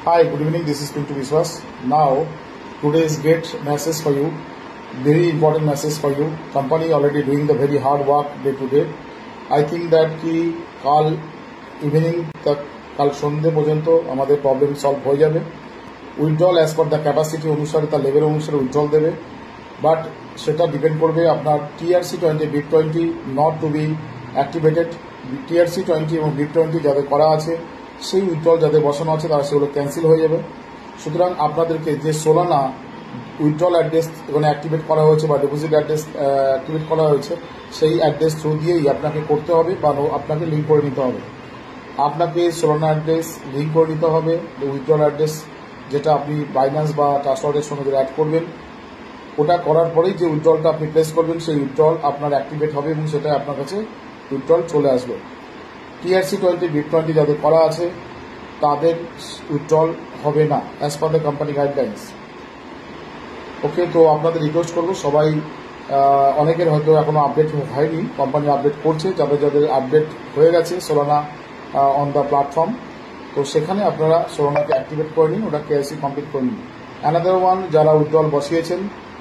Hi, good evening. This is Pintu Viswas. Now, today's great message for you, very important message for you. Company already doing the very hard work day to day. I think that कि কাল evening तक কাল সন্ধ্যে পর্যন্ত আমাদের problem solve হয়ে যাবে। Withdrawal as per the capacity অনুসারে তার লেভেল অনুসারে উইথড্রল দেবে, বাট সেটা ডিপেন্ড করবে আপনার TRC20 BIP20 not to B activated. TRC20 এবং BIP20 যাদের করা আছে সেই উইথড্রল যাদের বসানো আছে তারা সেগুলো ক্যান্সেল হয়ে যাবে। সুতরাং আপনাদেরকে যে সোলানা উইথড্রল অ্যাড্রেস এখানে অ্যাক্টিভেট করা হয়েছে বা ডিপোজিট অ্যাড্রেস অ্যাক্টিভেট করা হয়েছে সেই অ্যাড্রেস থ্রু দিয়েই আপনাকে করতে হবে বা আপনাকে লিঙ্ক করে নিতে হবে। আপনাকে সোলানা অ্যাড্রেস লিঙ্ক করে নিতে হবে উইথড্রল অ্যাড্রেস, যেটা আপনি বাইন্যান্স বা ট্রাস্টওয়ার্ডের সঙ্গে অ্যাড করবেন। ওটা করার পরেই যে উইথড্রলটা আপনি প্লেস করবেন সেই উইথড্রল আপনার অ্যাক্টিভেট হবে এবং সেটা আপনার কাছে উইথড্রল চলে আসবে। TRC20 BIP20 যাদের করা আছে তাদের উইথড্রল হবে না as per the company guidelines. Okay, তো আপনাদের রিকোয়েস্ট করবো সবাই, অনেকের হয়তো এখনো আপডেট হয়নি, কোম্পানি আপডেট করছে, যাদের যাদের আপডেট হয়ে গেছে সোলানা অন দ্য প্ল্যাটফর্ম, তো সেখানে আপনারা সোলানাকে অ্যাক্টিভেট করে নিন, ওটা KYC কমপ্লিট করে নিন। অ্যানাদার ওয়ান, যারা উইথড্রল বসিয়েছেন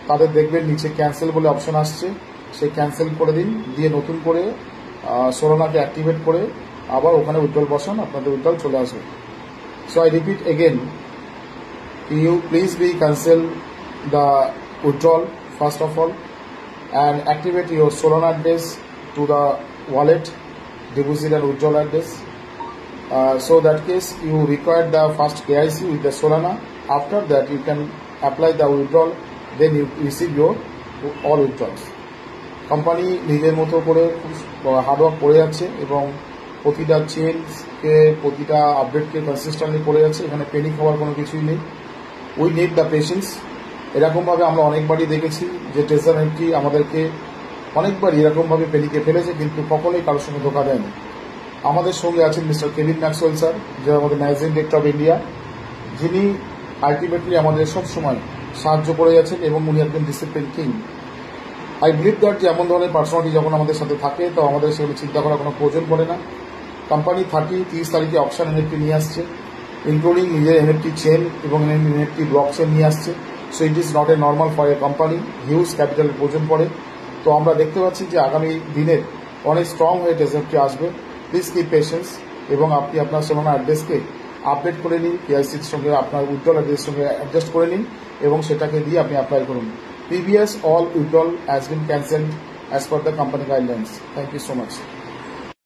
তাদের দেখবেন নিচে ক্যান্সেল বলে অপশন আসছে, সেই ক্যান্সেল করে দিন, দিয়ে নতুন করে সোলানাকে অ্যাক্টিভেট করে আবার ওখানে উইথড্রল বসান, আপনাদের উইথড্রল চলে আসবে। So I repeat again, you please be cancel the withdrawal first of all and activate your Solana address to the wallet, deposit and withdrawal address. So that case you require the first KYC with the Solana. After that you can apply the withdrawal, then you receive your all withdrawals. Company নিজের মতো করে hard work করে যাচ্ছে এবং প্রতিটা চেঞ্জকে প্রতিটা আপডেটকে consistently করে যাচ্ছে, এখানে পেনিক হওয়ার কোনো কিছুই নেই। We need the patience. এরকমভাবে আমরা অনেকবারই দেখেছি যে ট্রেজার এন্ট্রি আমাদেরকে অনেকবারই এরকমভাবে পেনিকে ফেলেছে, কিন্তু কখনোই কারোর সঙ্গে ধোকা দেয়নি। আমাদের সঙ্গে আছেন মিস্টার কেভিন ম্যাক্সওয়েল স্যার, যে আমাদের ম্যানেজিং ডিরেক্টর অফ ইন্ডিয়া, যিনি আলটিমেটলি আমাদের সবসময় সাহায্য করে যাচ্ছেন এবং উনি একজন discipline king. I believe that যে এমন ধরনের পার্সোনালিটি যখন আমাদের সাথে থাকে তো আমাদের সেগুলো চিন্তা করার কোনো প্রয়োজন পড়ে না। কোম্পানি 30 তারিখে অপশন NFT নিয়ে আসছে, ইনক্লুডিং নিজের NFT চেন এবং NFT ব্লক চেন নিয়ে আসছে। So it is not a normal for a company, huge ক্যাপিটালের প্রয়োজন পড়ে। তো আমরা দেখতে পাচ্ছি যে আগামী দিনের অনেক স্ট্রং হয়ে ডেজার্টটি আসবে। প্লিজ কিপ পেশেন্স এবং আপনি আপনার সোলানা অ্যাড্রেসকে আপডেট করে নিন, KYCর সঙ্গে আপনার উইথড্রল অ্যাড্রেসের সঙ্গে অ্যাডজাস্ট করে নিন এবং সেটাকে দিয়ে আপনি অ্যাপ্লাই করুন। Previous all withdrawal has been cancelled as per the company guidelines. Thank you so much.